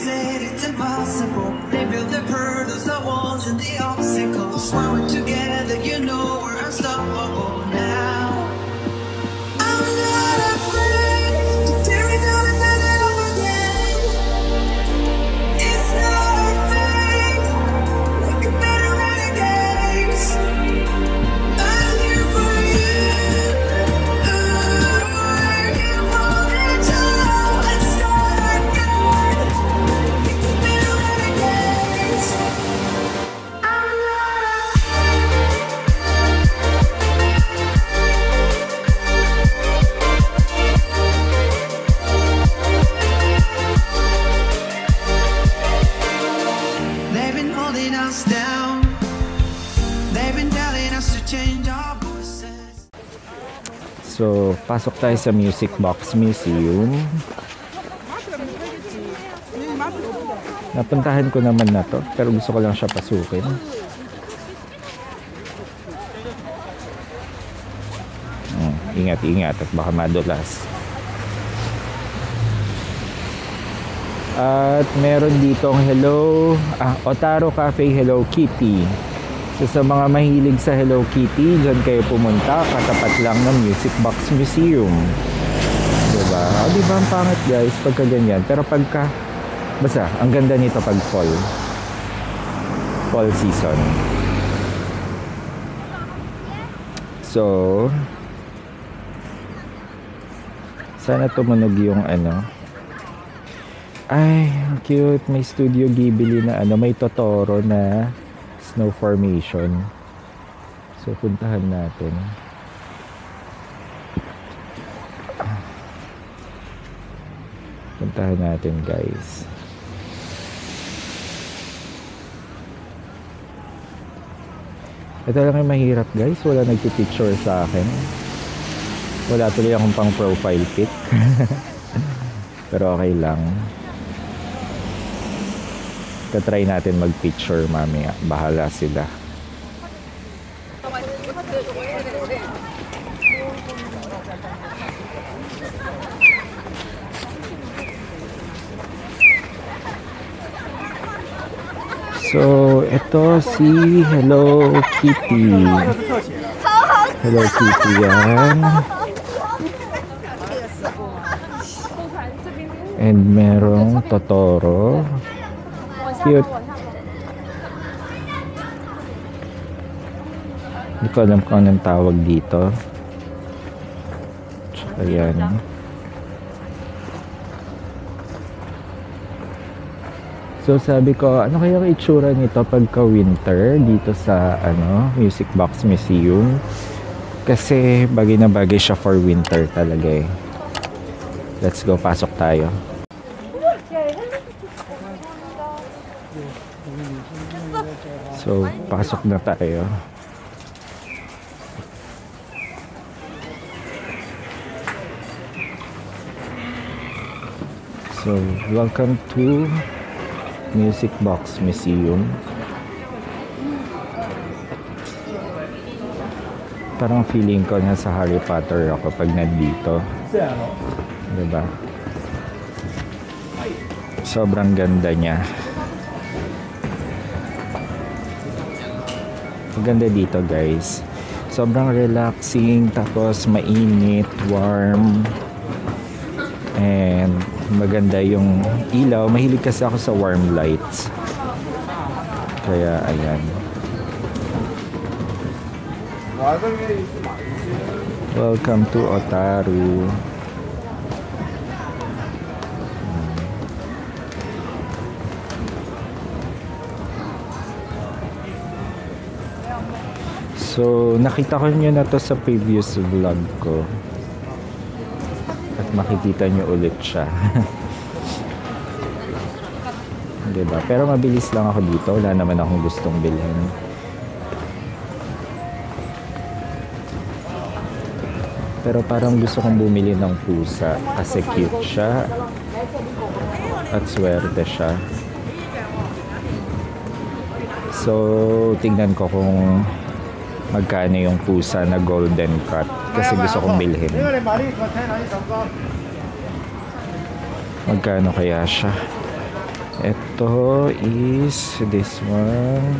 said it's impossible. They built the hurdles, the walls and the obstacles. When we're together, you know we're unstoppable now. I'm not afraid to tear it down and build it up again. It's not a fate, we could better renegades. I'm here for you. We're here for each other. Let's start again. We could better renegades. I'm not They've been holding us down. They've been telling us to change our voices. So, pasok tayo sa Music Box Museum. Napuntahan ko naman na to, pero gusto ko lang siya pasukin. Ingat-ingat at baka madulas. At meron ditong Otaro Cafe Hello Kitty. So sa mga mahilig sa Hello Kitty, dyan kayo pumunta, katapat lang ng Music Box Museum. Diba? Diba ang pangit guys pagka ganyan, pero pagka basta, ang ganda nito pag fall season. So sana tumunog yung ay, cute. May Studio Ghibli na may Totoro na snow formation. So, puntahan natin. Puntahan natin, guys. Ito lang yung mahirap, guys. Wala nagpipicture sa akin. Wala tuloy akong pang profile pic. Pero okay lang. Try natin mag-picture mamaya. Bahala sila. So, ito si Hello Kitty. Hello Kitty yan. And merong Totoro. Cute. Hindi ko alam kung anong tawag dito. Tsaka yan. So sabi ko, ano kaya ang itsura nito pagka winter dito sa Music Box Museum? Kasi bagay na bagay siya for winter talaga eh. Let's go, pasok tayo. So, pasok na tayo. So, welcome to Music Box Museum. Parang feeling ko nasa Harry Potter ako pag nandito. Diba? Sobrang ganda niya. Maganda dito guys. Sobrang relaxing, tapos mainit, warm. And maganda yung ilaw. Mahilig kasi ako sa warm lights. Kaya ayan. Welcome to Otaru. So, nakita ko nyo na to sa previous vlog ko. At makikita nyo ulit siya. Diba? Pero mabilis lang ako dito. Wala naman akong gustong bilhin. Pero parang gusto kong bumili ng pusa. Kasi cute siya. At swerte siya. So, tignan ko kung magkano yung pusa na golden cut. Kasi gusto kong bilhin. Magkano kaya siya? Ito is this one.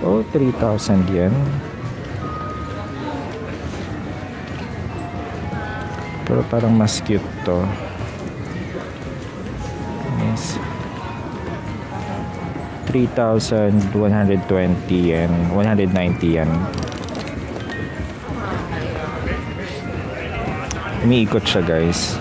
Oh, 3,000 yen. Pero parang mas cute to. Yes. 3,120 yen. 190 yen. Umiikot siya, guys.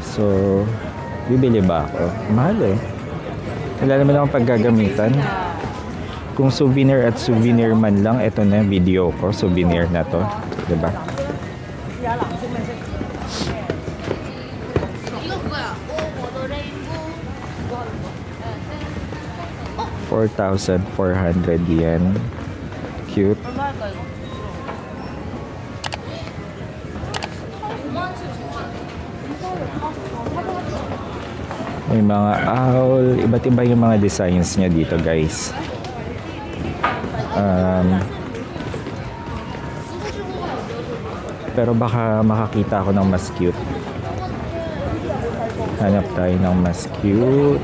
So, bibili ba ako? Mahal eh. Wala naman akong paggagamitan. Kung souvenir at souvenir man lang, ito na video ko. Souvenir na to. Diba? ₱4,400 yen. Cute. May mga owl, iba't iba yung mga designs niya dito, guys. Pero baka makakita ako ng mas cute. Hanap tayo ng mas cute.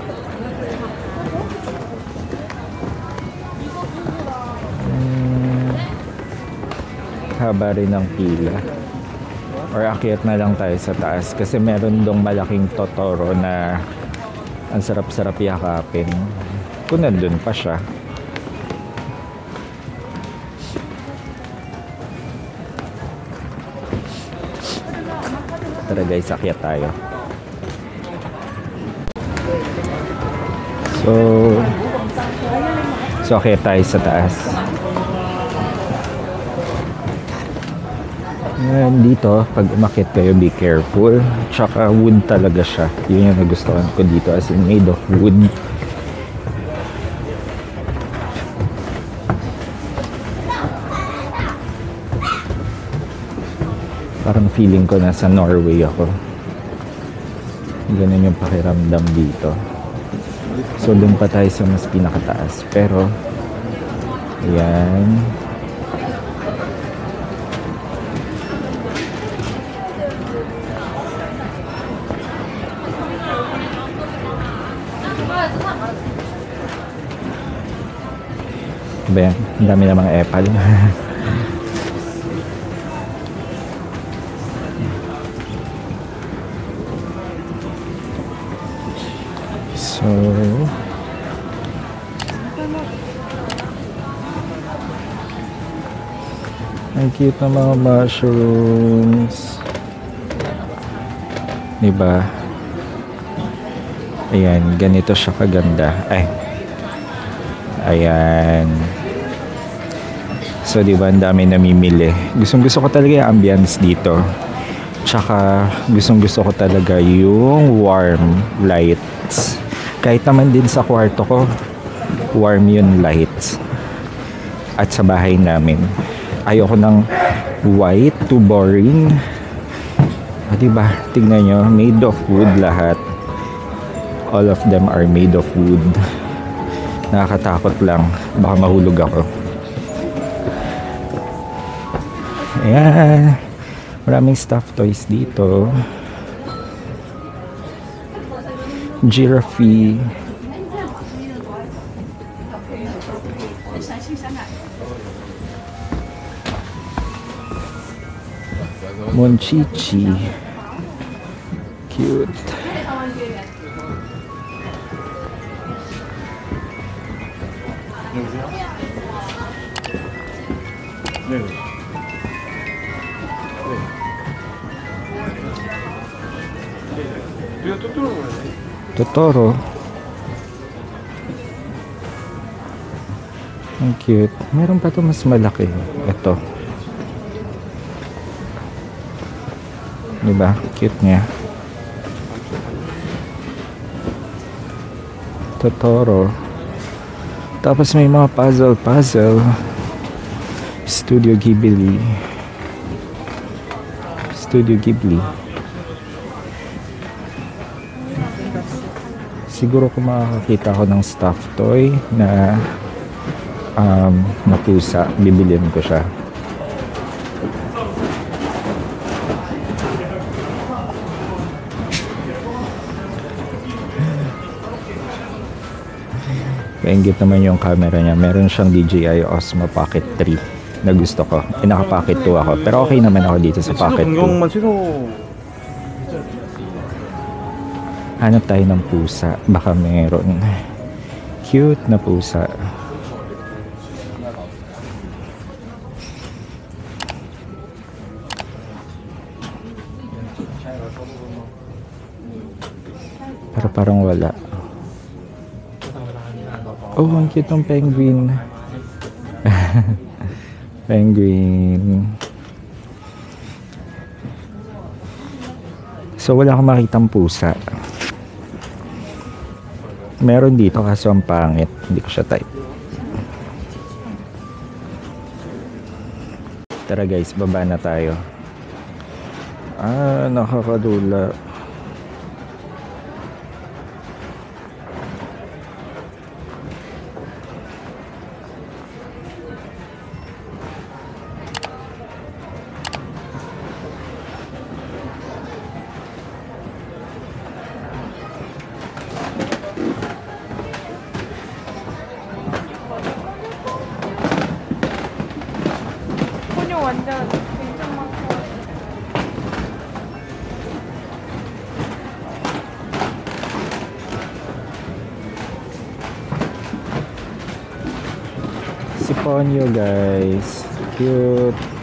Haba rin ng pila. Or akyat na lang tayo sa taas kasi meron dong malaking Totoro na ang sarap-sarap yakapin. Kung nandun pa siya. Tara guys, akyat tayo. So akyat tayo sa taas. Ngayon dito, pag umakyat kayo, be careful. Tsaka wood talaga siya. Yun yung nagustuhan ko dito, as in made of wood. Parang feeling ko nasa Norway ako. Ganun yung pakiramdam dito. So dun pa tayo sa mas pinakataas. Pero ayan. Ba yan? Ang dami namang epal. So ang cute ng mga mushrooms, diba? Ayan, ganito siya kaganda. Ayan. So diba, ang dami namimili. Gustong-gusto ko talaga yung ambience dito. Tsaka gustong-gusto ko talaga yung warm lights. Kahit naman din sa kwarto ko, warm yung lights. At sa bahay namin, ayoko ng white, too boring. Diba, tingnan nyo, made of wood lahat. All of them are made of wood. Nakakatakot lang, baka mahulog ako. Ayan, maraming stuffed toys dito. Giraffe. Monchichi. Cute. Totoro. Ang cute. Meron pa to mas malaki. Ito. Diba? Cute niya. Totoro. Tapos may mga puzzle. Studio Ghibli. Siguro kung makakakita ko ng stuffed toy na na pusa. Bibilin ko siya. Kaingit naman yung camera niya. Meron siyang DJI Osmo Pocket 3 na gusto ko. Naka-Pocket 2 ako. Pero okay naman ako dito sa Pocket 2. Hanap tayo ng pusa. Baka meron. Cute na pusa. Pero parang wala. Oh, ang cute ng penguin. Penguin. So, wala akong makitang pusa. Meron dito kaso ang pangit. Hindi ko siya type. Tara guys, baba na tayo. Nakakadula. 완전 굉장히 많고. Si Ponyo guys, cute.